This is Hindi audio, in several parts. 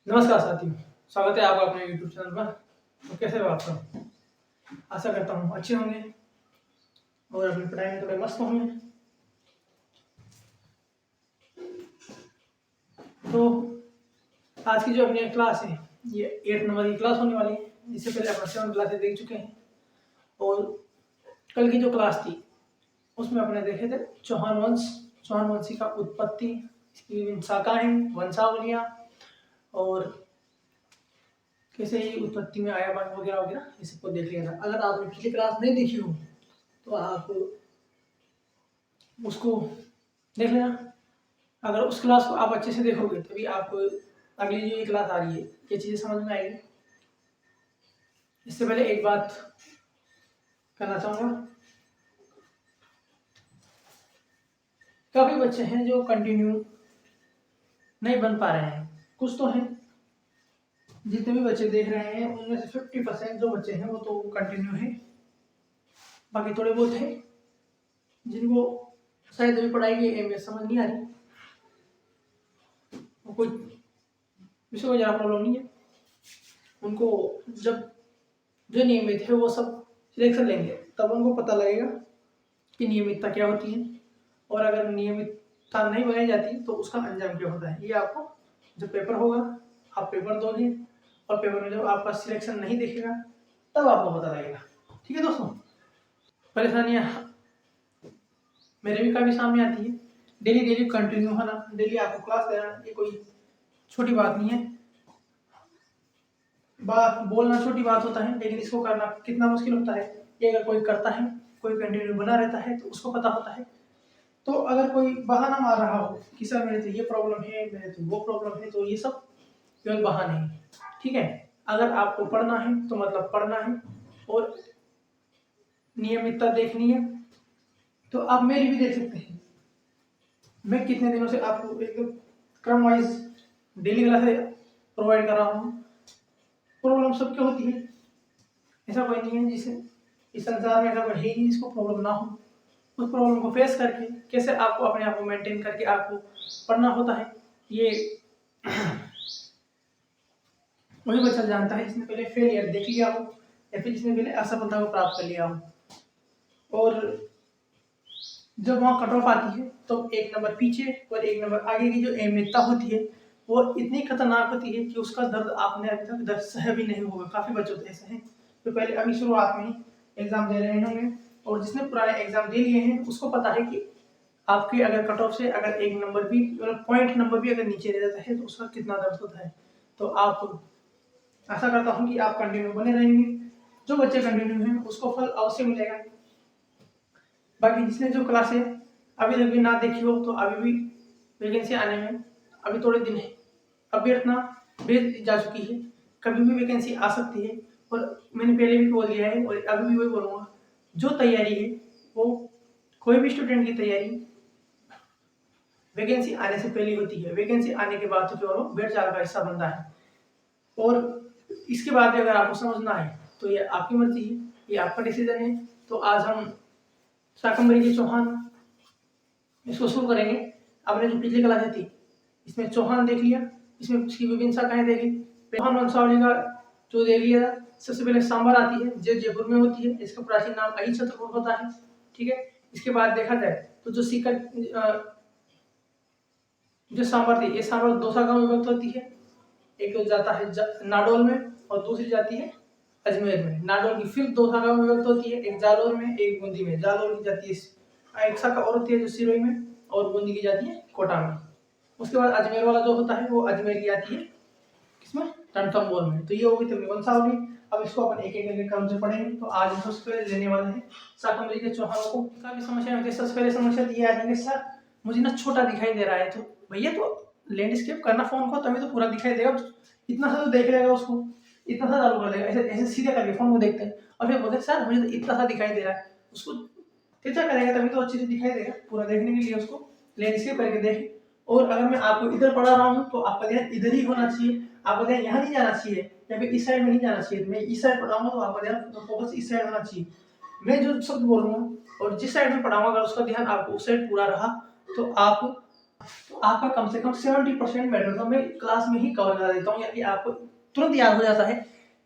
नमस्कार साथियों, स्वागत है आपका अपने YouTube चैनल पर। तो कैसे हो आप सब? आशा करता हूँ अच्छे होंगे और अपनी पढ़ाई में थोड़े मस्त होंगे। तो आज की जो अपनी क्लास है ये 8 नंबर की क्लास होने वाली है। इससे पहले अपना 7 क्लासेस देख चुके हैं और कल की जो क्लास थी उसमें अपने देखे थे चौहान वंशी का उत्पत्ति, इसकी विभिन्न शाखाएं, वंशावलियाँ और कैसे ये उत्पत्ति में आया बात वगैरह वगैरह, ये सबको देख लिया था। अगर आपने पिछली क्लास नहीं देखी हो तो आप उसको देख लेना। अगर उस क्लास को आप अच्छे से देखोगे तभी आपको अगली जो ये क्लास आ रही है ये चीज़ें समझ में आएगी। इससे पहले एक बात करना चाहूँगा, काफ़ी बच्चे हैं जो कंटिन्यू नहीं बन पा रहे हैं। कुछ तो हैं, जितने भी बच्चे देख रहे हैं उनमें से 50% जो बच्चे हैं वो तो कंटिन्यू हैं। बाकी थोड़े बहुत हैं जिनको शायद अभी पढ़ाई की अहमियत समझ नहीं आ रही, कोई विषय को ज़्यादा प्रॉब्लम नहीं है। उनको जब जो नियमित है वो सब सिलेक्शन लेंगे तब उनको पता लगेगा कि नियमितता क्या होती है और अगर नियमितता नहीं बनाई जाती तो उसका अंजाम क्या होता है। ये आपको जब पेपर होगा, आप पेपर दोगे और पेपर में जब आपका सिलेक्शन नहीं दिखेगा तब आपको पता लगेगा। ठीक है दोस्तों, परेशानियाँ मेरे भी काफ़ी सामने आती है। डेली कंटिन्यू होना, डेली आपको क्लास लेना, ये कोई छोटी बात नहीं है। बोलना छोटी बात होता है लेकिन इसको करना कितना मुश्किल होता है ये अगर कोई करता है, कोई कंटिन्यू बना रहता है तो उसको पता होता है। तो अगर कोई बहाना मार रहा हो कि सर मेरे तो ये प्रॉब्लम है, मेरे तो वो प्रॉब्लम है, तो ये सब केवल बहाने हैं। ठीक है, अगर आपको पढ़ना है तो मतलब पढ़ना है और नियमितता देखनी है तो आप मेरी भी देख सकते हैं। मैं कितने दिनों से आपको एकदम क्रम वाइज डेली क्लासेस प्रोवाइड कर रहा हूँ। प्रॉब्लम सबके होती है, ऐसा कोई नहीं है जिसे इस संसार में ऐसा कोई है नहीं जिसको प्रॉब्लम ना हो। उस प्रॉब्लम को फेस करके कैसे आपको अपने आप को मेंटेन करके आपको पढ़ना होता है ये वही बच्चा जानता है जिसने पहले फेलियर देख लिया हो या फिर जिसने पहले असफलता को प्राप्त कर लिया हो। और जब वहाँ कट ऑफ आती है तो एक नंबर पीछे और एक नंबर आगे की जो अहमियतता होती है वो इतनी खतरनाक होती है कि उसका दर्द आपने अभी तक दर्द सह भी नहीं होगा। काफ़ी बच्चों तो ऐसे हैं जो पहले अभी शुरुआत में ही एग्ज़ाम दे रहे होंगे और जिसने पुराने एग्ज़ाम दे लिए हैं उसको पता है कि आपके अगर कट ऑफ से अगर एक नंबर भी मतलब पॉइंट नंबर भी अगर नीचे रह जाता है तो उसका कितना दर्द होता है। तो आप आशा करता हूँ कि आप कंटिन्यू बने रहेंगे। जो बच्चे कंटिन्यू हैं उसको फल अवश्य मिलेगा। बाकी जिसने जो क्लासें अभी तक भी ना देखी हो तो अभी भी वैकेंसी आने में अभी थोड़े दिन है, अभ्यर्थना भेज जा चुकी है, कभी भी वैकेंसी आ सकती है। और मैंने पहले भी बोल दिया है और अभी भी वही बोलूँगा, जो तैयारी है वो कोई भी स्टूडेंट की तैयारी वैकेंसी आने से पहले होती है। वैकेंसी आने के बाद तो केवल भेड़ चाल का हिस्सा बनता है और इसके बाद भी अगर आपको समझना है तो ये आपकी मर्जी है, ये आपका डिसीजन है। तो आज हम शाकंभरी के चौहान इसको शुरू करेंगे। आपने जो पिछली क्लास थी इसमें चौहान देख लिया, इसमें उसकी विभिन्न शाखाएं देखी, चौहान वंशावली का जो देख लिया था। सबसे पहले सांबर आती है जो जयपुर में होती है, इसका प्राचीन नाम अहिच्छत्रपुर होता है। ठीक है, इसके बाद देखा जाए तो जो सीकर जो सांबर थी, ये सांबर दो शाखा में विभक्त होती है। एक तो जाता है नाडोल में और दूसरी जाती है अजमेर में। नाडोल की फिर दो शाखा में विभक्त होती है, एक जालोर में एक बूंदी में। जालोर की जाती है एक शाखा और होती है जो सिरोही में और बूंदी की जाती है कोटा में। उसके बाद अजमेर वाला जो होता है वो अजमेर की आती है किसमें, रणथंभौर में। तो ये होगी तो वंशावली। अब इसको अपन एक एक करके क्रम से पढ़ेंगे। तो आज हम सबसे पहले लेने वाले हैं शाकंभरी के चौहानों को। काफी समस्या होती है। सबसे पहले समस्या ये आ रही है सर मुझे ना छोटा दिखाई दे रहा है। तो भैया तो लैंडस्केप करना फोन को तभी तो पूरा दिखाई देगा, इतना सा तो देख लेगा, उसको इतना सा चालू कर देगा, ऐसे ऐसे सीधे करके फोन को देखते हैं और फिर बोलते हैं सर मुझे तो इतना सा दिखाई दे रहा है। उसको तेजा करेगा तभी तो अच्छे से दिखाई देगा। पूरा देखने के लिए उसको लैंडस्केप करके देखें। और अगर मैं आपको इधर पढ़ा रहा हूँ तो आपका ध्यान इधर ही होना चाहिए, आपका ध्यान यहाँ नहीं जाना चाहिए या फिर इस साइड में नहीं जाना चाहिए। मैं इस साइड पढ़ाऊंगा तो आपका ध्यान फोकस इस साइड होना चाहिए। मैं जो शब्द बोलूंगा और जिस साइड में पढ़ाऊंगा अगर उसका ध्यान आपको उस साइड पूरा रहा तो तो आपका कम से कम 70% मैटर तो मैं क्लास में ही कवर करा देता हूँ, यानी आपको तुरंत याद हो जाता है,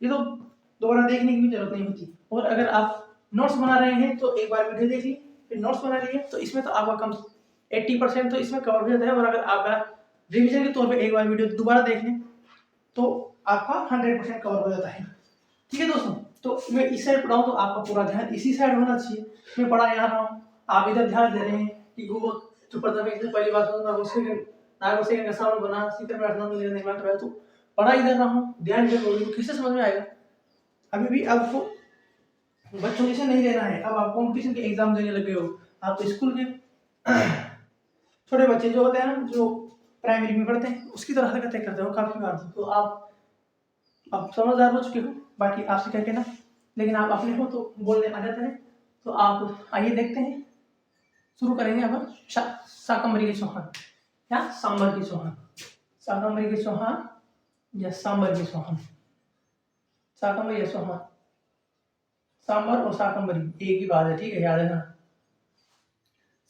ये तो दोबारा देखने की भी जरूरत नहीं होती। और अगर आप नोट्स बना रहे हैं तो एक बार वीडियो देख ली, फिर नोट्स बना लिए, तो इसमें तो आपका कम 80% तो इसमें कवर हो जाता है। और अगर आप रिविजन के तौर पे एक बार वीडियो दोबारा देख लें तो आपका 100% कवर हो जाता है। ठीक है दोस्तों, तो मैं इस साइड पढ़ाऊँ तो आपका पूरा ध्यान इसी साइड होना चाहिए। मैं पढ़ा यहाँ रहा हूँ, आप इधर ध्यान दे रहे हैं कि गूगल जो प्रथम एक पहली बात नागो सेकंड का साउंड बना सीकर में अर्थ निर्माण कराया, तो पढ़ा इधर रहा हूँ, ध्यान इधर बोलिए, कैसे समझ में आएगा। अभी भी आपको बच्चों जैसे नहीं रहना है, अब आप कॉम्पिटिशन के एग्जाम देने लगे हो, आप स्कूल के छोटे बच्चे जो होते हैं ना, जो प्राइमरी में पढ़ते हैं, उसकी तरह हरकतें करते हो काफी बार। तो आप समझदार हो चुके हो, बाकी आपसे क्या कहना, लेकिन आप अपने हो तो बोलने आ जाता है। तो आप आइए देखते हैं, शुरू करेंगे अपन शाकंभरी के चौहान या सांबर के चौहान, शाकंभरी के चौहान या सांबर के चौहान, शाकंभरी या चौहान, सांबर और शाकंभरी एक ही बात है, ठीक है, याद है ना।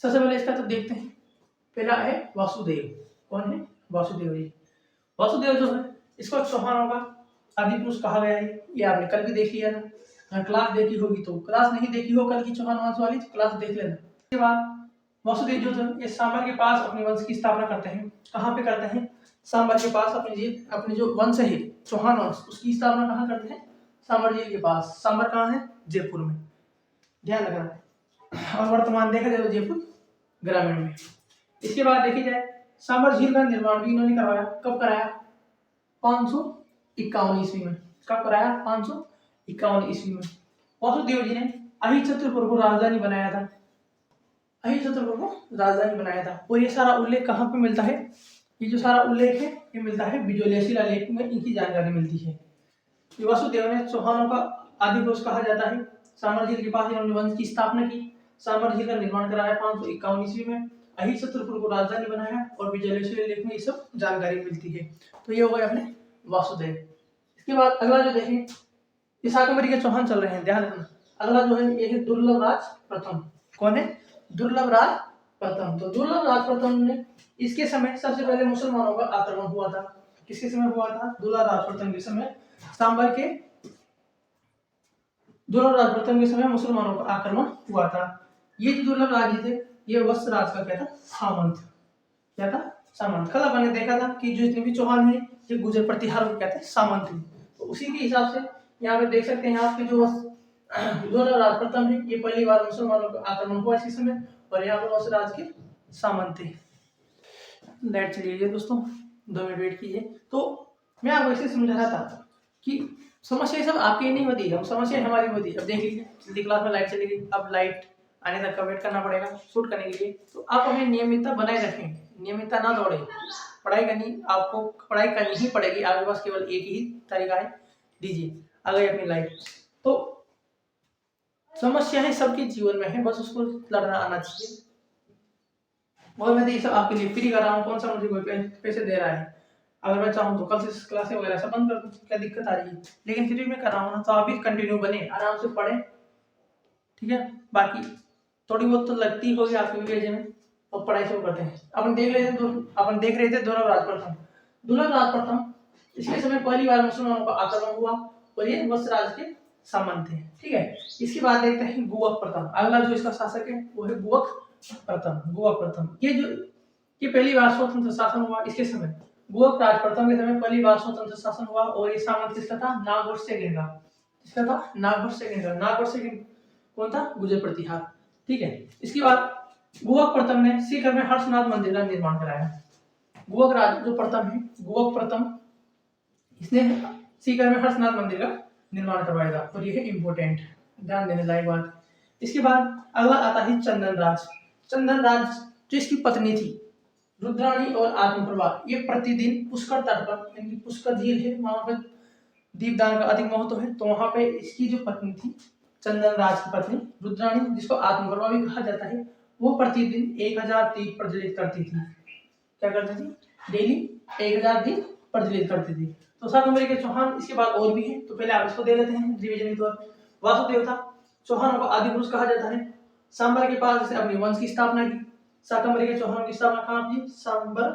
सबसे पहले इसका तो देखते हैं, पहला है वासुदेव। कौन है? वासुदेव जी। वासुदेव जो है इसको चौहानों का आदि पुरुष कहा गया है, ये आपने कल भी देख लिया था। अगर क्लास देखी होगी तो, क्लास नहीं देखी हो कल की चौहान वंश वाली तो क्लास देख लेना। इसके बाद वासुदेव जो थे ये सांबर के पास अपने वंश की स्थापना करते हैं। कहाँ पे करते हैं? सांबर के पास अपने जो वंश है चौहान वंश, उसकी स्थापना कहाँ करते हैं? सांबर जी के पास। सांबर कहाँ है? जयपुर में, ध्यान रखना है। और वर्तमान देखा जाए तो जयपुर ग्रामीण में। इसके बाद देखी जाए सांबर झील का निर्माण भी इन्होंने करवाया। कब कराया? 551 ईस्वी में। कब कराया? 551 ईस्वी में। वासुदेव जी ने अहिच्छत्रपुर को राजधानी बनाया था। अहिच्छत्रपुर को राजधानी बनाया था। और ये सारा उल्लेख कहाँ पे मिलता है? ये जो सारा उल्लेख है ये मिलता है बिजोलिया शिलालेख में, इनकी जानकारी मिलती है। वासुदेव ने चौहानों का आदि पुरुष कहा जाता है। सांबर झील के पास इन्होंने वंश की स्थापना की, सांबर झील का निर्माण कराया 551 ईस्वी में, अहिच्छत्रपुर को राजधानी बनाया और बिजोलिया शिलालेख में ये सब जानकारी मिलती है। तो ये हो गए अपने वासुदेव। इसके बाद अगला जो देखें, ये शाकंभरी के चौहान चल रहे हैं, ध्यान रखना। अगला जो है ये है दुर्लभ राज प्रथम। कौन है? दुर्लभ राज प्रथम। तो दुर्लभ राज प्रथम ने, इसके समय सबसे पहले मुसलमानों का आक्रमण हुआ था। किसके समय हुआ था? दुर्लभ राज प्रथम के समय। सांबर के दुर्लभ राज प्रथम के समय मुसलमानों का आक्रमण हुआ था। ये जो दुर्लभ राज थे ये वत्स राज का क्या था? सामंत। क्या था? सामंत। कल अपन ने देखा था कि जो जितने भी चौहान है ये गुर्जर प्रतिहार को कहते हैं सामंत है। तो उसी के हिसाब से यहाँ पे देख सकते हैं आपके जो दुर्लभ राज प्रथम है ये पहली बार मुसलमानों का आक्रमण हुआ इसी समय, और यहाँ पर वत्स राज के सामंत थे। लेट चलिए दोस्तों, 2 मिनट वेट कीजिए। तो मैं आपको ऐसे समझा रहा था कि समस्या सब आपकी नहीं होती, अब समस्या हमारी होती है। अब देख लीजिए जल्दी क्लास में लाइट चली गई, अब लाइट आने तक का वेट करना पड़ेगा शूट करने के लिए। तो आप अपनी नियमितता बनाए रखें, नियमितता ना दौड़े, पढ़ाई करनी, आपको पढ़ाई करनी ही पड़ेगी। आपके पास केवल एक ही तरीका है, दीजिए आ गई अपनी लाइट। तो समस्याएं सबके जीवन में है, बस उसको लड़ना आना चाहिए। और मैं ये सब आपके लिए फ्री कर रहा हूँ, कौन सा मुझे कोई पैसे दे रहा है। अगर मैं चाहूँ तो कल से क्लासें वगैरह सब बंद कर दूँ, क्या दिक्कत आ रही है? लेकिन फिर भी मैं कर रहा हूँ ना, तो आप भी कंटिन्यू बने, आराम से पढ़ें, ठीक है। बाकी थोड़ी बहुत तो लगती होगी आपकी वीडियो में, और पढ़ाई शुरू करते हैं। अपन देख रहे थे दुर्लभ राज प्रथम। दुर्लभ राज प्रथम इसके समय पहली बार मुसलमानों का आक्रमण हुआ और ये वत्स राज के सामंत थे, ठीक है। इसके बाद देखते हैं गुवक प्रथम। अगला जो इसका शासक है वो है गुवक प्रथम। गुवक प्रथम ये पहली बार स्वतंत्र शासन हुआ इसके समय। गुवक राज प्रथम के समय पहली बार स्वतंत्र शासन हुआ, और ये सामंत किसका था? नागौर सेकंड का। किसका था? नागौर सेकंड का। नागौर सेकंड कौन था? गुर्जर प्रतिहार, ठीक है। इसके बाद गुवक प्रथम ने सीकर में हर्षनाथ मंदिर का निर्माण कराया। गुवक राज जो प्रथम है, गुवक प्रथम, इसने सीकर में हर्षनाथ मंदिर का निर्माण करवाया था, और ये है इंपोर्टेंट, ध्यान देने लायक बात। इसके बाद अगला आता है चंदन राज। चंदन राज जो इसकी पत्नी थी रुद्राणी और आत्मप्रभा, ये प्रतिदिन पुष्कर तट पर, यानी पुष्कर झील है वहां पर दीपदान का अधिक महत्व है, तो वहां पे इसकी जो पत्नी थी चंदन राज की पत्नी रुद्राणी, जिसको आत्मप्रभा भी कहा जाता है, वो प्रतिदिन 1000 दीप प्रज्वलित करती थी। क्या करती थी? डेली 1000 दीप प्रज्वलित करती थी। तो शाकंभरी के चौहान इसके बाद और भी है, तो पहले आप इसको दे लेते हैं रिवीजन के तौर। वासुदेव था, चौहानों को आदि पुरुष कहा जाता है। सांबर के पास अपने वंश की स्थापना की, शाकंभरी के चौहान की स्थापना कहाँ की? सांबर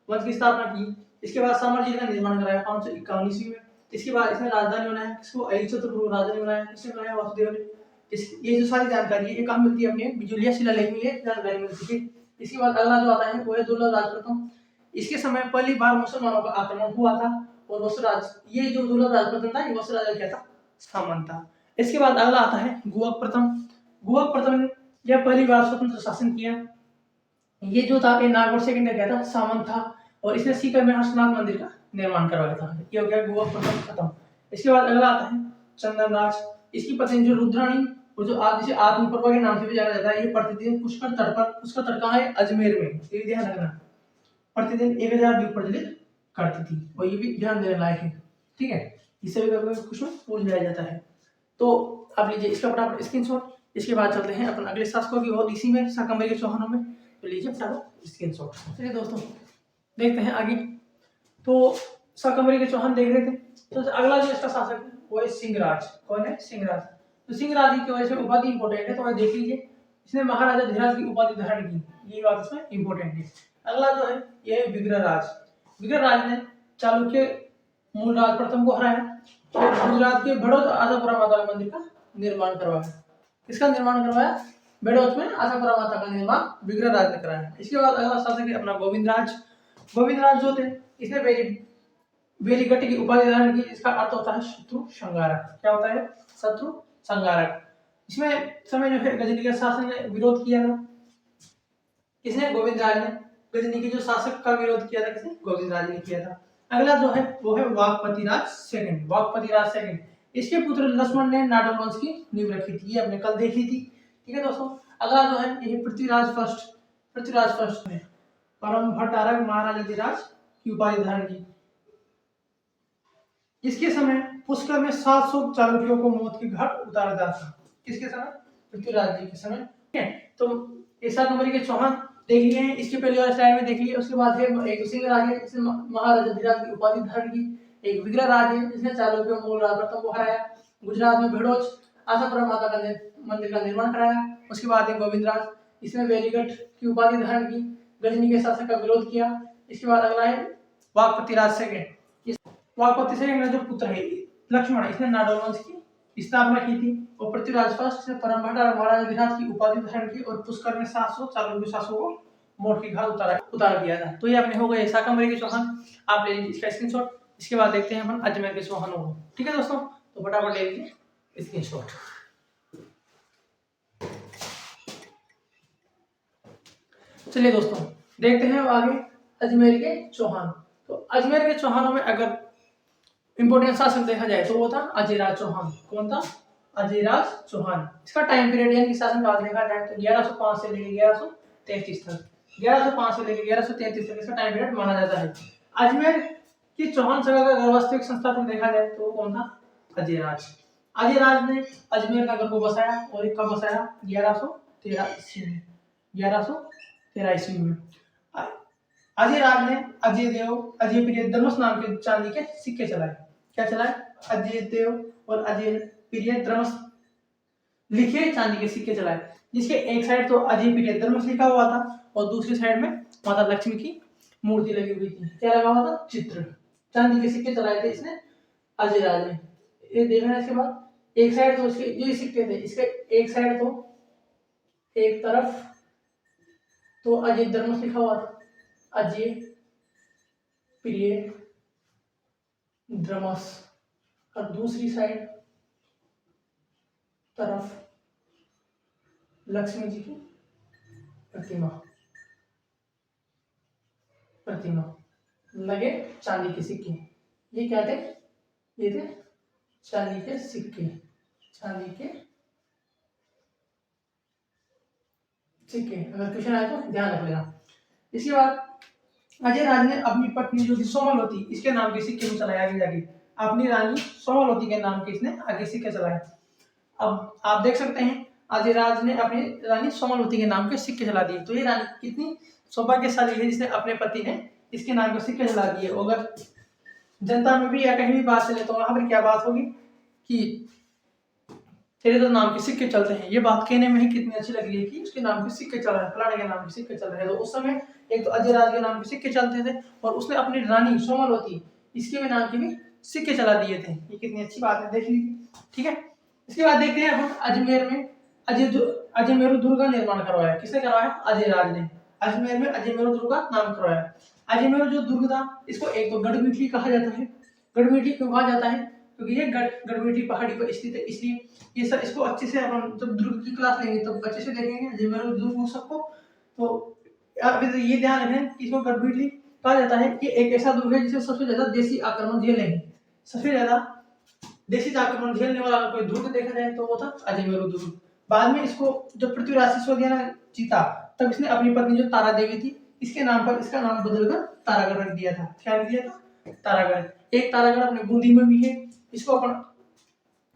वंश की स्थापना की। इसके बाद सामर झील का निर्माण कराया 551 ईस्वी में। इसके बाद इसने राजधानी बनाया, किसको? अहिच्छत्र राजधानी बनाया। किसने बनाया? वासुदेव ने। ये जो सारी जानकारी है ये कहाँ मिलती है? अपने बिजुलिया शिलालेख में ये जानकारी मिलती है। इसके बाद अगला जो आता है वो है दुर्लभ राज प्रथम। इसके समय पहली बार मुसलमानों का आक्रमण हुआ था और वसुराज, ये जो दुर्लभ राज प्रथम था ये वसुराज का क्या था? सामंत था। इसके बाद अगला आता है गुहक प्रथम। गुहक प्रथम ने यह पहली बार स्वतंत्र शासन किया। ये जो था ये नागौर सेकंड का क्या था? सामंत था और इसने सीकर में हर्षनाथ मंदिर का निर्माण करवाया था। ये हो गया गुहक प्रथम खत्म। इसके बाद अगला आता है चंदन राज। इसकी पत्नी जो रुद्राणी और जो जिसे आत्मप्रभा के नाम से भी जाना जाता है, ये प्रतिदिन पुष्कर तट पर, पुष्कर तट कहाँ है? अजमेर में, ये ध्यान रखना, प्रतिदिन 1000 दीप प्रज्वलित करती थी और ये भी ध्यान देने लायक है। ठीक है, इससे भी कभी कुछ पूछ लिया जाता है तो आप लीजिए इसका फटाफट स्क्रीनशॉट। इसके बाद चलते हैं अपन अगले शासकों की और इसी में शाकंभरी के चौहानों में, तो लीजिए फटाफट स्क्रीनशॉट। चलिए दोस्तों देखते हैं आगे। तो शाकंभरी के चौहान देख रहे थे, तो अगला जो इसका शासक है वो है सिंहराज। कौन है? सिंहराज। तो सिंहराज की वजह से उपाधि इंपॉर्टेंट है, तो वह देख लीजिए इसने महाराजा धीराज की उपाधि धारण की, ये बात इसमें इंपॉर्टेंट है। अगला जो है ये है विग्रहराज। विग्रहराज ने चालुक्य मूलराज प्रथम को हराया और गुजरात के बड़ौत आशापुरा माता मंदिर का निर्माण करवाया। किसका निर्माण करवाया? बड़ौत में आशापुरा माता का निर्माण विग्रहराज ने कराया। इसके बाद अगला शासक है अपना गोविंदराज। गोविंदराज जो थे इसने बेरीगट्टी की उपाधि धारण की, इसका अर्थ होता है शत्रु संहारक। क्या होता है? शत्रु संहारक। इसमें समय जो है गजनी के शासन ने विरोध किया था। किसने? गोविंदराज ने। गजनी के जो शासक का विरोध किया था किसने? गोविंदराज ने किया था। अगला जो है वो है वाकपतिराज सेकंड। वाकपतिराज सेकंड, इसके पुत्र लक्ष्मण ने नाडोल वंश की नींव रखी थी, ये हमने कल देखी थी। ठीक है दोस्तों, अगला जो है ये पृथ्वीराज फर्स्ट। पृथ्वीराज फर्स्ट ने परम भट्टारक महाराजा धीराज की उपाधि धारण की। इसके समय पुष्कर में 700 चालुक्यों को मौत के घाट उतारा जा था। किसके समय? पृथ्वीराज जी के समय। ठीक है, तो ये शाकंभरी के चौहान देख लिए हैं, इसके पहले वाले स्लाइड में देख लिए। उसके बाद है एक सिंहराज है जिसने महाराजा धीराज की उपाधि धारण की। एक विग्रहराज है जिसने चालुक्य मूल राज प्रथम को हराया। गुजरात में भेड़ोच आशापुरा माता का मंदिर का निर्माण कराया। उसके बाद है गोविंदराज, इसने बेरीगढ़ की उपाधि धारण की, गजनी के शासक का विरोध किया। इसके बाद अगला है वाकपतिराज सेकंड। वाकपति सेकंड का जो पुत्र है लक्ष्मण, इसने नाडोल वंश की स्थापना की थी और पृथ्वीराज फर्स्ट से परम भट्टारक महाराजा धीराज की उपाधि धारण की और पुष्कर में 700 चालुक्य शासकों को मौत के घाट उतार दिया था। तो ये अपने हो गए शाकंभरी के चौहान। आप ले लीजिए इसका स्क्रीनशॉट। इसके बाद देखते हैं अपन अजमेर के चौहानों को। ठीक है दोस्तों, तो फटाफट ले लीजिए स्क्रीनशॉट। चलिए दोस्तों देखते हैं आगे अजमेर के चौहान। तो अजमेर के चौहानों में अगर इंपोर्टेंट शासक देखा जाए तो वो था अजयराज चौहान। कौन था? अजयराज चौहान। इसका टाइम पीरियड यानी शासनकाल देखा जाए तो 1105 से लेकर 1133 तक, 1105 से लेकर 1133 तक इसका टाइम पीरियड माना जाता है। अजमेर की चौहान सभा का अगर वास्तविक संस्थापक देखा जाए तो वो कौन था? अजयराज। अजयराज ने अजमेर नगर को बसाया और एक कब बसाया? 1113 ईस्वी में। 1113 ईस्वी में अजयराज ने अजय देव, अजय प्रिय धर्मस नाम के चांदी के सिक्के चलाए। क्या चलाए? अजय देव और अजय प्रिय धर्मस लिखे चांदी के सिक्के चलाए, जिसके एक साइड तो अजय प्रिय धर्मस लिखा हुआ था और दूसरी साइड में माता लक्ष्मी की मूर्ति लगी हुई थी। क्या लगा हुआ था? चित्र। चांदी के सिक्के चलाए थे इसने अजयराज ने। ये देखना इसके बाद एक साइड तो इसके जो सिक्के थे इसके एक साइड तो एक तरफ तो अजय धर्मस लिखा हुआ था, अजय प्रिय धर्मस, और दूसरी साइड तरफ लक्ष्मी जी की प्रतिमा लगे चांदी के सिक्के। ये क्या थे? ये थे चांदी के सिक्के। चांदी के सिक्के, अगर क्वेश्चन आए तो ध्यान रख लेना। इसके बाद अजयराज ने अपनी पत्नी जो थी सोमलवती, इसके नाम के सिक्के में चलाए आगे जाके। अपनी रानी सोमलवती के नाम के इसने आगे सिक्के चलाए। अब आप देख सकते हैं अजयराज ने अपनी रानी सोमलवती के नाम के सिक्के चला दिए। तो ये रानी कितनी सौभाग्यशाली है जिसने अपने पति ने इसके नाम के सिक्के चला दिए। अगर जनता में भी या कहीं भी बात चले तो वहां पर क्या बात होगी कि तेरे तो नाम के सिक्के चलते हैं। ये बात कहने में ही कितनी अच्छी लग रही है कि उसके नाम के सिक्के चल रहे हैं, फलाने के नाम के सिक्के चल रहे हैं। तो उस समय एक तो अजयराज के नाम के सिक्के चलते थे और उसने अपनी रानी सोमवती इसके भी नाम के भी सिक्के चला दिए थे। ये कितनी अच्छी बात है, देख लीजिए। ठीक है, इसके बाद देखते हैं हम अजमेर में अजमेर दुर्ग का निर्माण करवाया। किसने करवाया? अजयराज ने। अजमेर में अजमेर दुर्ग का नाम करवाया। अजमेर जो दुर्ग था इसको एक तो गढ़मीठी कहा जाता है। गढ़मीठी क्यों कहा जाता है? क्योंकि ये गढ़मीठी पहाड़ी पर स्थित है, इसलिए ये सब इसको अच्छे से अपन जब दुर्ग की क्लास लेंगे तब अच्छे से देखेंगे अजमेर दुर्ग सबको। तो अभी तो ये ध्यान रखें कि इसको गढ़मीठी कहा जाता है कि एक ऐसा दुर्ग है जिसे सबसे ज्यादा देशी आक्रमण झेले हैं। सबसे ज्यादा देशी आक्रमण झेलने वाला कोई दुर्ग देखा जाए तो वो था अजमेर दुर्ग। बाद में इसको जब पृथ्वीराज सिसोदिया ने जीता तब इसने अपनी पत्नी जो तारा देवी थी इसके नाम पर इसका नाम बदलकर तारागढ़ रख दिया था। क्या रख दिया था? तारागढ़। एक तारागढ़ अपने बूंदी में भी है। इसको अपन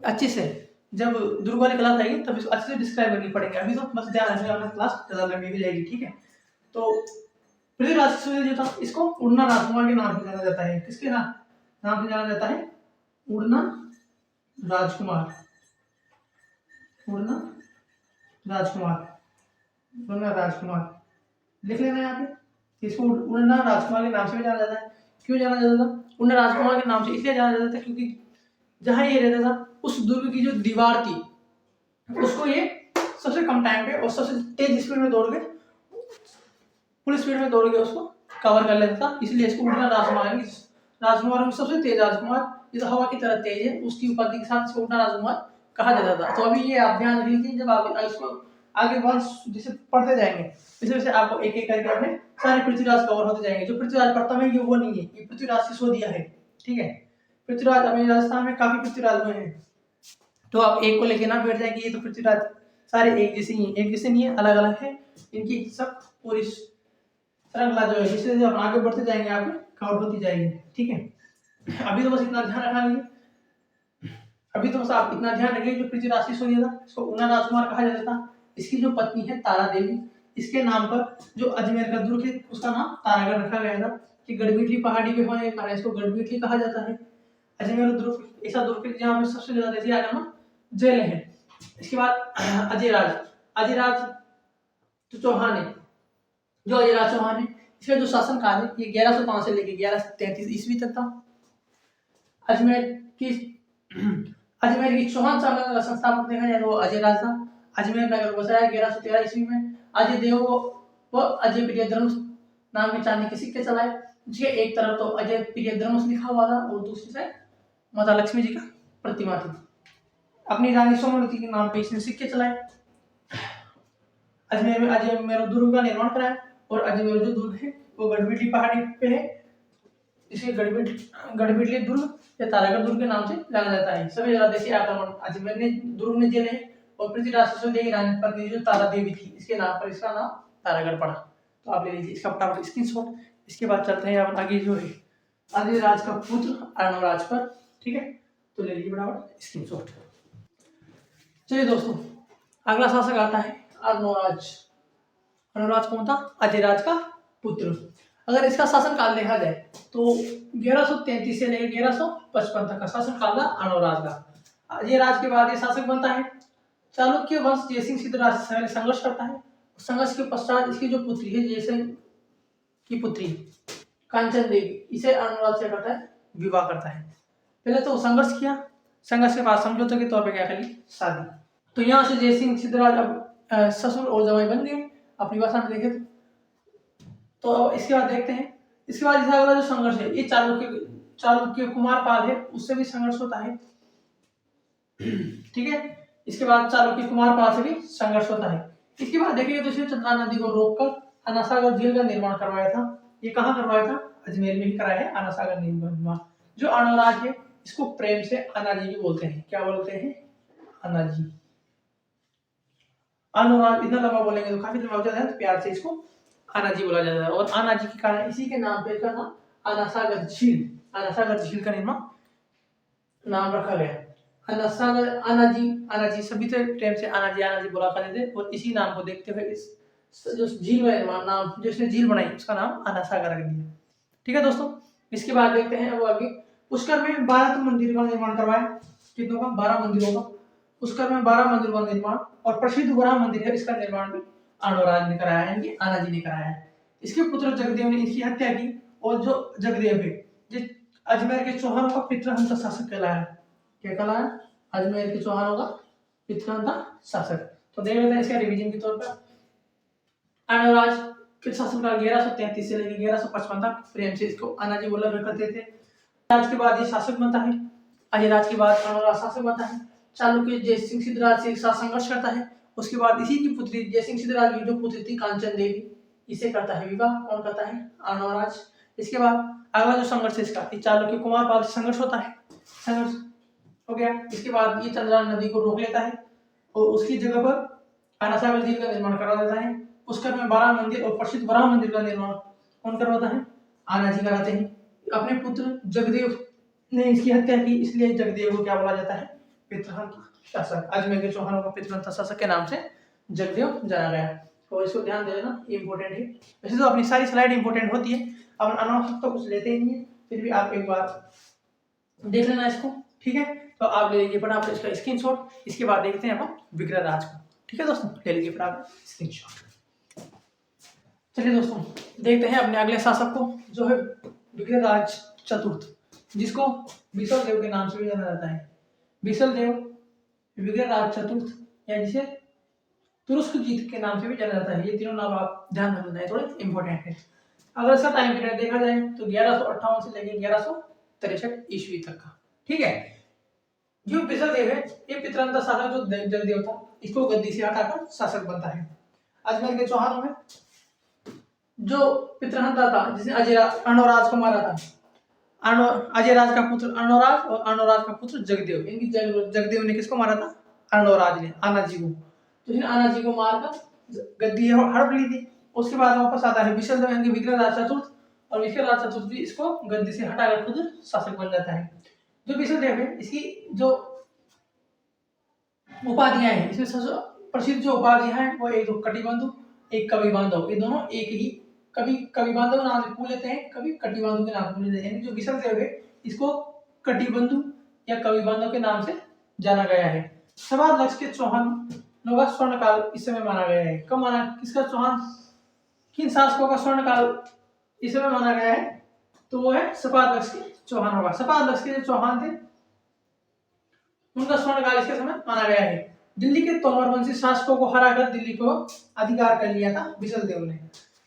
अच्छे से जब दुर्ग वाली क्लास आएगी तब इसको अच्छे से डिस्क्राइब करनी पड़ेगी। अभी तो बस ध्यान रखना, अपना क्लास ज्यादा लंबी हो जाएगी। ठीक है, तो पृथ्वीराज सिसोदिया जो था इसको उड़ना राजकुमार के नाम से जाना जाता है। किसके नाम से जाना जाता है? उड़ना राजकुमार। उड़ना राजकुमार, उड़ना राजकुमार लिख लेना यहाँ पे। इसको उड़ना राजकुमार के नाम से भी जाना जाता है। क्यों जाना जाता था? उड़ना राजकुमार के नाम से इसलिए जाना जाता था क्योंकि जहां ये रहता था उस दुर्ग की जो दीवार थी उसको ये सबसे कम टाइम पे और सबसे तेज स्पीड में दौड़ के फुल स्पीड में दौड़ के उसको कवर कर लेता था, इसलिए इसको उड़ना राजकुमार। राजकुमार में सबसे तेज राजकुमार जो हवा की तरह तेज है उसकी उपाधि के साथ इसको उड़ना राजकुमार कहा जाता था। तो अभी ये आप ध्यान रख लीजिए, जब आप इसको आगे बाद जैसे पढ़ते जाएंगे इस वजह से आपको एक एक करके अपने सारे पृथ्वीराज कवर होते जाएंगे। जो पृथ्वीराज प्रथम है ये वो नहीं है, ये पृथ्वीराज सिसोदिया है। ठीक है, पृथ्वीराज अपने राजस्थान में काफी पृथ्वीराज हुए हैं, तो आप एक को लेके ना बैठ जाए कि ये तो पृथ्वीराज सारे एक जैसे ही, एक जैसे नहीं है, अलग अलग है। इनकी सब पूरी श्रृंखला जो है जिससे जब आगे बढ़ते जाएंगे आपको कवर होती जाएगी। ठीक है, अभी तो बस इतना ध्यान रखना है। अभी तो बस आप इतना ध्यान रखिए जो पृथ्वीराज सिसोदिया था इसको उड़ना राजकुमार कहा जाता था। इसकी जो पत्नी है तारा देवी, इसके नाम पर जो अजमेर का दुर्ग है उसका नाम तारागढ़ रखा गया था कि गढ़मीठी पहाड़ी पे होने के कारण इसको गढ़मीठी कहा जाता है। अजमेर दुर्ग ऐसा दुर्ग है जहाँ पे सबसे ज्यादा देशी आक्रमण झेले हैं। इसके बाद अजयराज जो चौहान है, जो अजयराज चौहान है इसका जो शासन काल है ये 1105 से लेकर 1133 ईस्वी तक था। अजमेर की चौहान साम्राज्य का संस्थापक देखा जाए तो अजयराज था। अजमेर नगर बसाया 1113 ईस्वी में। अजय देव व अजय प्रियद्रंश नाम के चांदी के सिक्के चलाए, जिसके एक तरफ तो अजय प्रियद्रंश लिखा हुआ था और दूसरी साइड माता लक्ष्मी जी का प्रतिमा थी। अपनी रानी सोमवती के नाम पे इसने सिक्के चलाए। अजमेर में अजमेर दुर्ग का निर्माण कराया और अजमेर जो दुर्ग है वो गढ़मीठी पहाड़ी पे है, इसे गढ़मीठी दुर्ग या तारागढ़ दुर्ग के नाम से जाना जाता है। सबसे ज्यादा देशी आक्रमण अजमेर ने दुर्ग ने झेले और पृथ्वीराज सिसोदिया की रानी पत्नी जो तारा देवी थी इसके नाम पर इसका नाम तारागढ़ पड़ा। तो आप ले लीजिए इसका फटाफट स्क्रीनशॉट। इसके बाद चलते हैं अपन आगे जो है अजयराज का पुत्र अर्णवराज पर। ठीक है, तो ले लीजिए फटाफट स्क्रीनशॉट। चलिए दोस्तों, अगला शासक आता है अर्णवराज। अर्णवराज कौन था? अजयराज का पुत्र। अगर इसका शासन काल देखा जाए तो 1133 से लेकर 1155 तक का शासन काल था अर्णवराज का। अजयराज के बाद ये शासक बनता है चालुक्य वंश जयसिंह सिद्धराज से संघर्ष करता है। संघर्ष के पश्चात इसकी जो पुत्री है जयसिंह की पुत्री कांचन देवी इसे अर्णवराज से करता है विवाह करता है। पहले तो संघर्ष किया, संघर्ष के बाद समझौते के तौर पर क्या करी? शादी। तो यहाँ से जयसिंह सिद्धराज अब ससुर और जमाई बन गए अपनी भाषा में देखे तो। अब इसके बाद देखते हैं, इसके बाद इसका अगला जो संघर्ष है ये चालुक्य कुमारपाल है उससे भी संघर्ष होता है। ठीक है, इसके बाद चालुक्य कुमारपाल से भी संघर्ष होता है। इसके बाद देखिए तो इसने चंद्रा नदी को रोककर अनासागर झील का निर्माण करवाया था। ये कहाँ करवाया था? अजमेर में ही कराया है अनासागर निर्माण। जो अर्णवराज है इसको प्रेम से अनाजी भी बोलते हैं। क्या बोलते हैं? अनाजी। अर्णवराज इतना लंबा बोलेंगे तो काफी लंबा हो जाता है, तो प्यार से इसको अनाजी बोला जाता है। और अनाजी के कारण इसी के नाम पे इसका नाम अनासागर झील का निर्माण नाम रखा गया। अनासागर अनाजी सभी तो प्रेम से अनाजी बोला करते थे और इसी नाम को देखते हुए इस जो झील का निर्माण नाम जिसने झील बनाई उसका नाम अनासागर रख दिया। ठीक है दोस्तों, इसके बाद देखते हैं अब आगे पुष्कर में 12 मंदिर का निर्माण करवाया। कितनों का? 12 मंदिरों का। पुष्कर में 12 मंदिरों का निर्माण और प्रसिद्ध वराह मंदिर है, इसका निर्माण भी आनवराज ने कराया है, यानी आनाजी ने कराया है। इसके पुत्र जगदेव ने इसकी हत्या की, और जो जगदेव है ये अजमेर के चौहानों का पितृहंता शासक कहलाया। क्या कहलाया? अजमेर के चौहानों का पितृहंता शासक। तो देख लेते हैं इसका रिवीजन के तौर पर। आनवराज के शासनकाल 1133 से लेकर 1155 तक प्रेम से इसको आनाजी बोला करते थे। राज के बाद ये शासक बनता है, अजयराज के बाद आनवराज शासक बनता है। चालुक्य जयसिंह सिद्धराज से एक साथ संघर्ष करता है। उसके बाद इसी की पुत्री जयसिंह सिद्धराज की जो पुत्री थी कांचन देवी, इसे करता है विवाह। कौन करता है? आनवराज। इसके बाद अगला जो संघर्ष है इसका, चालुक्य कुमारपाल से संघर्ष होता है। संघर्ष हो गया, इसके बाद ये चंद्रा नदी को रोक लेता है और उसकी जगह पर आनासागर झील का निर्माण करा देता है। पुष्कर में 12 मंदिर और प्रसिद्ध वराह मंदिर का निर्माण कौन करवाता है? आनाजी कराते हैं। अपने पुत्र जगदेव ने इसकी हत्या की, इसलिए जगदेव को क्या बोला जाता है? पितृहंता शासक। अजमेर के चौहानों का पितृहंता शासक के नाम से जगदेव जाना गया। तो इसको ध्यान दे लेना, ये इंपॉर्टेंट है। वैसे तो अपनी सारी स्लाइड इंपॉर्टेंट होती है, अब अनावश्यक तो कुछ लेते ही नहीं है, फिर भी आप एक बार देख लेना इसको, ठीक है। तो आप ले लीजिए फटाफट इसका स्क्रीनशॉट। इसके बाद देखते हैं अपन विग्रहराज को, ठीक है दोस्तों, ले लीजिए फटाफट स्क्रीनशॉट। चलिए दोस्तों देखते हैं अपने अगले शासक को, जो है विग्रहराज चतुर्थ, जिसको बिसल देव के नाम से भी जाना जाता है। बिसल देव, विग्रहराज चतुर्थ, या जिसे तुरुष्क जीत के नाम से भी जाना जाता है। ये तीनों नाम आप ध्यान रखना है, थोड़े इंपॉर्टेंट है। अगर इसका टाइम पीरियड देखा जाए तो 1158 से लेकर 1163 ईस्वी तक का, ठीक है। जो बिसल देव है ये पितृहंता शासक जो जगदेव था, इसको गद्दी से हटाकर शासक बनता है। अजमेर के चौहानों में जो पितृहंता था, जिसने अनवराज को मारा था, अजयराज का पुत्र अर्णवराज और अर्णवराज का पुत्र जगदेव, इनकी जगदेव ने किसको मारा था? अर्णवराज ने, आनाजी को। तो इसने आनाजी को मारकर गद्दी हड़प ली थी। उसके बाद वापस आता है विशल देव, यानी विग्रहराज चतुर्थ, और विग्रहराज चतुर्थ भी इसको गद्दी से हटाकर खुद शासक बन जाता है। जो विशल देव है, इसकी जो उपाधियां हैं, इसमें सबसे प्रसिद्ध जो उपाधियां हैं वो एक तो कटिबंधु, एक कवि बांधव, ये दोनों एक ही, कभी कवि बांधव नाम से पूछ लेते हैं, कभी कटि बांधव के नाम से पूछ लेते हैं। यानी जो विशल देव है इसको कटिबंधु या कवि बांधव के नाम से जाना गया है। सवाद लक्ष्य के चौहान का स्वर्ण काल इस समय माना गया है। कब माना? किसका? चौहान। किन शासकों का स्वर्ण काल इस समय माना गया है? तो वो है सपाद लक्ष्य के चौहान होगा। सपाद लक्ष्य के जो चौहान थे उनका स्वर्ण काल इसके समय माना गया है। दिल्ली के तोमर वंशी शासकों को हराकर दिल्ली को अधिकार कर लिया था विशल देव ने।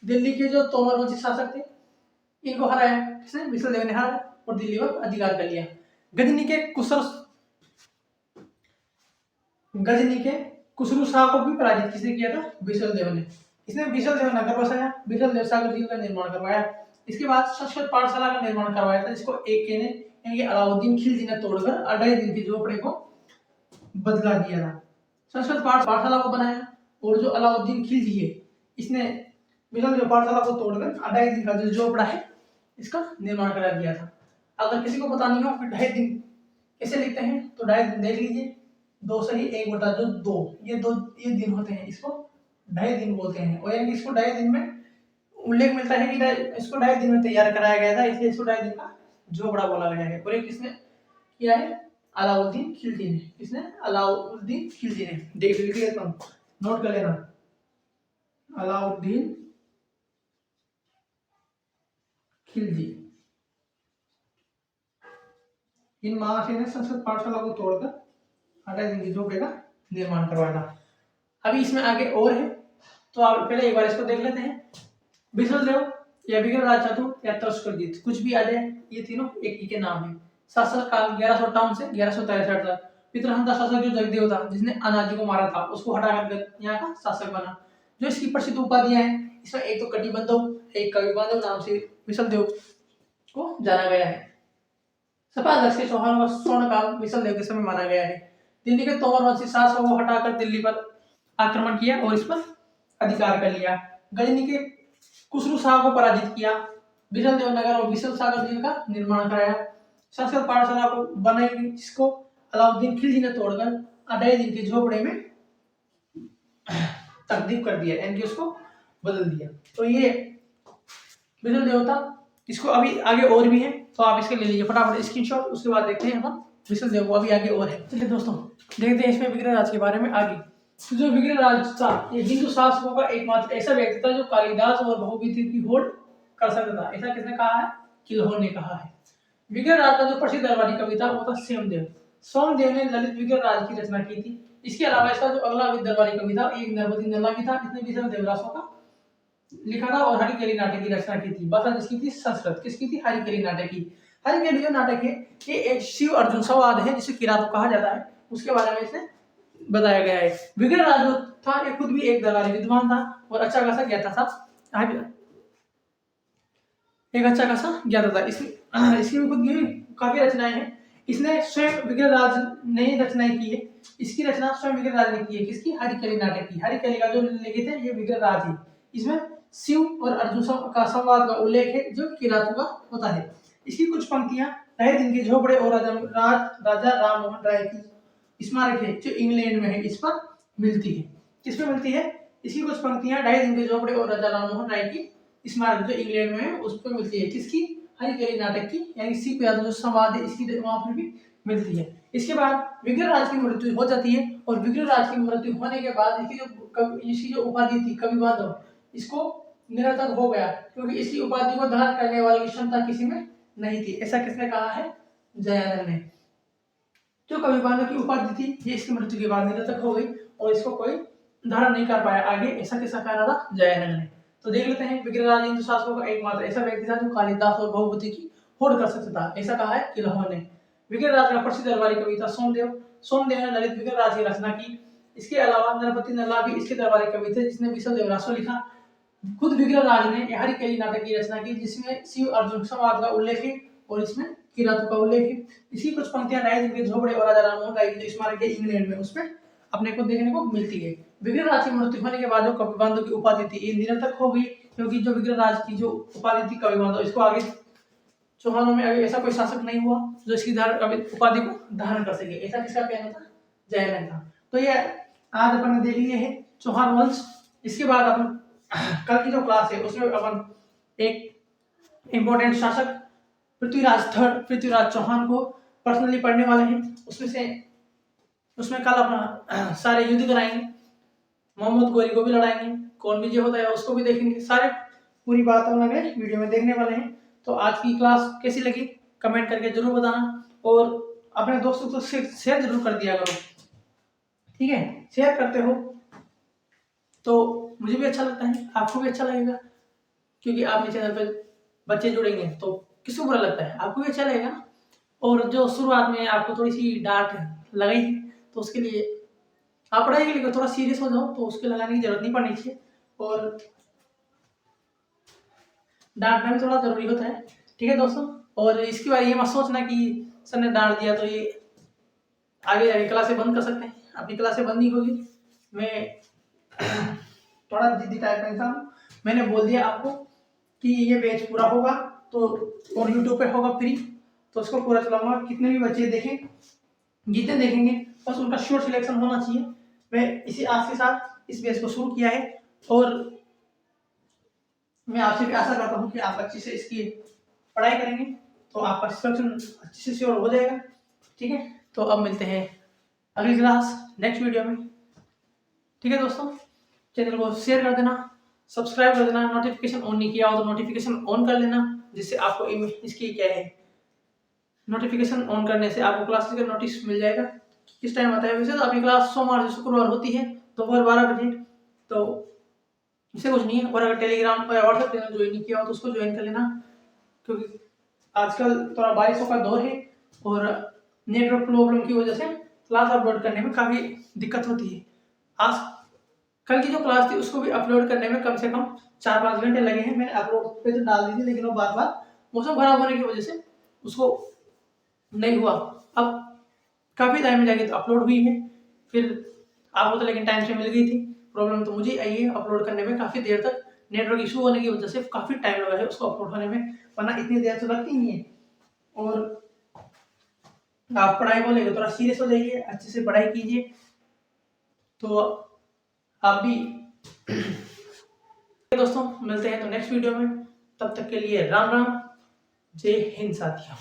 दिल्ली के जो तोमर वंशी शासक थे इनको हराया किसने? विशल देव ने हराया और दिल्ली पर अधिकार कर लिया। गजनी के खुसरू शाह को भी पराजित किसने किया था? विशल देव ने। इसने विशल देव नगर बसाया, विशल देव सागर झील का निर्माण करवाया। इसके बाद संस्कृत पाठशाला का निर्माण करवाया था, जिसको एक ने यानी अलाउद्दीन खिलजी ने तोड़कर 2.5 दिन की झोपड़े को बदला दिया था। संस्कृत पाठशाला को बनाया, और जो अलाउद्दीन खिलजी है इसने विशल देव पाठशाला को तोड़कर 2.5 दिन का जो झोपड़ा है इसका निर्माण करा दिया था। अगर किसी को पता नहीं हो फिर 2.5 दिन कैसे लिखते हैं तो 2.5 दिन देख लीजिए, 2 सही 1/2, ये दिन होते हैं, इसको 2.5 दिन बोलते हैं। और यानी इसको 2.5 दिन में उल्लेख मिलता है कि इसको 2.5 दिन में तैयार कराया गया था, इसलिए इसको 2.5 दिन का झोपड़ा बोला गया है। और ये किसने किया है? अलाउद्दीन खिलजी ने। किसने? अलाउद्दीन खिलजी ने। देख लेता हूँ, नोट कर लेना, अलाउद्दीन खिलजी। इन महाशय ने संस्कृत पाठशाला को तोड़कर 2.5 दिन की झोपड़े का निर्माण करवाया था। अभी इसमें आगे और है, तो आप पहले एक बार इसको देख लेते हैं। विशल देव या विग्रहराज चतुर्थ या तुरुष्क, कुछ भी आ जाए, ये तीनों एक ही के नाम है। शासक काल 1158 से 1163 तक। पितृहंता शासक जो जगदेव था, जिसने अनाजी को मारा था, उसको हटाकर यहाँ का शासक बना। जो इसकी प्रसिद्ध उपाधियां हैं, इसमें एक तो कटिबंधव, एक कवि बांधव नाम से विशल देव को जाना गया है। सपाद लक्ष्य के चौहान का स्वर्ण काल विशल देव के समय माना गया है। दिल्ली के तोमर वंशी शासकों को हटाकर दिल्ली पर आक्रमण किया और इस पर अधिकार कर लिया। गजनी के खुसरू शाह को पराजित किया। विशल देव नगर और विशल सागर झील का निर्माण कराया। संस्कृत पाठशाला को बनाई, जिसको अलाउद्दीन खिलजी ने तोड़कर 2.5 दिन के झोपड़े में तब्दील कर दिया, यानी उसको बदल दिया। तो ये विशल देव था। इसको अभी आगे और भी है, तो आप इसके ले लीजिए फटाफट स्क्रीनशॉट। उसके बाद देखते हैं हम विष्णु देव वो अभी आगे और है। चलिए दोस्तों देखते हैं इसमें विग्रह राज के बारे में आगे। तो जो विग्रह राज था ये हिंदू शासकों का एकमात्र ऐसा व्यक्ति था जो कालिदास और बहुविधि की होड़ कर सकता था। ऐसा किसने कहा है? किल्होर ने कहा है। विग्रह राज का जो प्रसिद्ध दरबारी कवि था वो था सोमदेव। सोमदेव ने ललित विग्रह राज की रचना की थी। इसके अलावा इसका जो अगला दरबारी कवि था एक नरपति नंदा था। इसने विष्णु देवरासों का लिखा था और हरिकेली नाटक की रचना की थी। भाषा जिसकी थी संस्कृत। किसकी थी? हरिकेली नाटक की। हरिकेली जो नाटक है ये एक शिव अर्जुन संवाद है जिसे किरात कहा जाता है, उसके बारे में इसने बताया गया है। विग्रह राज जो था ये खुद भी एक दरबारी विद्वान था और अच्छा खासा ज्ञाता था। एक अच्छा खासा ज्ञाता था। इसकी भी खुद की काफी रचनाएं हैं। इसने स्वयं विग्रह राज ने रचनाएं की है। इसकी रचना स्वयं विग्रह राज ने की है। किसकी? हरिकेली नाटक की। हरिकेली का जो लिखित है ये विग्रह राज है। इसमें शिव और अर्जुन का संवाद का उल्लेख है जो किरातों का होता है। इसकी कुछ पंक्तियां रहे दिन के झोपड़े और राजा राम मोहन राय की स्मारक है जो इंग्लैंड में है इस पर मिलती है। किस पे मिलती है? इसकी कुछ पंक्तियां ढाई दिन के झोपड़े और राजा राम मोहन राय की स्मारक जो इंग्लैंड में है उस पर मिलती है। किसकी? हरिकेली नाटक की, यानी शिव का जो संवाद है इसकी वहां पर भी मिलती है। इसके बाद विग्रह राज की मृत्यु हो जाती है और विग्रह राज की मृत्यु होने के बाद इसकी जो उपाधि थी कवि बांधव, इसको निरर्थक हो गया क्योंकि इसकी उपाधि को धारण करने वाली की क्षमता किसी में नहीं थी। ऐसा किसने कहा है? जयानंद ने। जो कवि बांधव की उपाधि थी ये इसकी मृत्यु के बाद निरर्थक हो गई और इसको कोई धारण नहीं कर पाया आगे। ऐसा किसका कहना था? जयानंद ने। तो देख लेते हैं विग्रह राज हिंदू शासकों का एकमात्र ऐसा व्यक्ति था जो कालिदास और बहुविधि की होड़ कर सकता था। ऐसा कहा है किल्होर ने। विग्रह राज का प्रसिद्ध दरबारी कवि था सोमदेव। सोमदेव ने ललित विग्रह राज की रचना की। इसके अलावा नरपति नल्ला भी इसके दरबारी कवि थे जिसने विष्णु देवरासो लिखा। खुद विग्रह राज ने हरिकेली नाटक की रचना की जिसमें शिव अर्जुन संवाद का उल्लेख है और इसमें किरातों का उल्लेख है। इसी कुछ पंक्तियां राय दिन के झोपड़े और राजा राम मोहन राय की जो स्मारक है इंग्लैंड में उसमें अपने को देखने को मिलती है। विग्रह राज की मृत्यु होने के बाद जो कवि बांधव की उपाधि थी ये निरर्थक हो गई क्योंकि जो विग्रह राज की जो उपाधि थी कवि बांधव इसको आगे चौहानों में अभी ऐसा कोई शासक नहीं हुआ जो इसकी उपाधि को धारण कर सके। ऐसा किसका कहना था? जयानंद का। तो ये आज अपन ने देख लिया है चौहान वंश। इसके बाद अपन कल की जो क्लास है उसमें अपन एक इम्पोर्टेंट शासक पृथ्वीराज चौहान को पर्सनली पढ़ने वाले हैं। उसमें कल अपना सारे युद्ध कराएंगे, मोहम्मद गोरी को भी लड़ाएंगे, कौन विजय होता है उसको भी देखेंगे। सारे पूरी बात हम लोग वीडियो में देखने वाले हैं। तो आज की क्लास कैसी लगी कमेंट करके जरूर बताना और अपने दोस्तों को शेयर जरूर कर दिया करो। ठीक है, शेयर करते हो तो मुझे भी अच्छा लगता है, आपको भी अच्छा लगेगा क्योंकि आपके चैनल पर बच्चे जुड़ेंगे तो किसको बुरा लगता है? आपको भी अच्छा लगेगा। और जो शुरुआत में आपको थोड़ी सी डांट लगाई तो उसके लिए आप पढ़ाई के लिए थोड़ा सीरियस हो जाओ तो उसके लगाने की जरूरत नहीं पड़नी चाहिए और डांटना भी थोड़ा जरूरी होता है। ठीक है दोस्तों, और इसके बारे ये मत सोचना कि सर ने डांट दिया तो ये आगे क्लासें बंद कर सकते हैं। अपनी क्लासें बंद नहीं होगी। मैं थोड़ा जिद्दी टाइप का इंसान हूँ। मैंने बोल दिया आपको कि ये बैच पूरा होगा तो और यूट्यूब पे होगा फ्री तो उसको पूरा चलाऊंगा। कितने भी बच्चे देखें, जितने देखेंगे बस उनका श्योर सिलेक्शन होना चाहिए। मैं इसी आज के साथ इस बैच को शुरू किया है और मैं आपसे भी आशा करता हूँ कि आप अच्छे से इसकी पढ़ाई करेंगे तो आपका सिलेक्शन अच्छे से श्योर हो जाएगा। ठीक है, तो अब मिलते हैं अगली क्लास नेक्स्ट वीडियो में। ठीक है दोस्तों, चैनल को शेयर कर देना, सब्सक्राइब कर देना, नोटिफिकेशन ऑन नहीं किया हो तो नोटिफिकेशन ऑन कर लेना जिससे आपको इसकी क्या है नोटिफिकेशन ऑन करने से आपको क्लासेस का नोटिस मिल जाएगा किस टाइम आता है। वैसे तो अभी क्लास सोमवार से शुक्रवार होती है दोपहर 12 बजे, तो इससे कुछ नहीं है। और अगर टेलीग्राम पर व्हाट्सएप चैनल ज्वाइन नहीं किया हो तो उसको ज्वाइन कर लेना क्योंकि आजकल थोड़ा बारिशों का दौर है और नेटवर्क प्रॉब्लम की वजह से क्लास अपलोड करने में काफ़ी दिक्कत होती है। आज कल की जो क्लास थी उसको भी अपलोड करने में कम से कम 4-5 घंटे लगे हैं। मैंने अपलोड पे तो डाल दी थी लेकिन वो बार बार मौसम खराब होने की वजह से उसको नहीं हुआ। अब काफ़ी टाइम में जाके तो अपलोड हुई है, फिर आपको तो लेकिन टाइम से मिल गई थी। प्रॉब्लम तो मुझे आई है अपलोड करने में, काफ़ी देर तक नेटवर्क इशू होने की वजह से काफ़ी टाइम लगा है उसको अपलोड होने में, वरना इतनी देर तो लगती नहीं है। और आप पढ़ाई को लेकर थोड़ा सीरियस हो जाइए, अच्छे से पढ़ाई कीजिए तो आप भी दोस्तों मिलते हैं तो नेक्स्ट वीडियो में। तब तक के लिए राम राम, जय हिंद साथियों।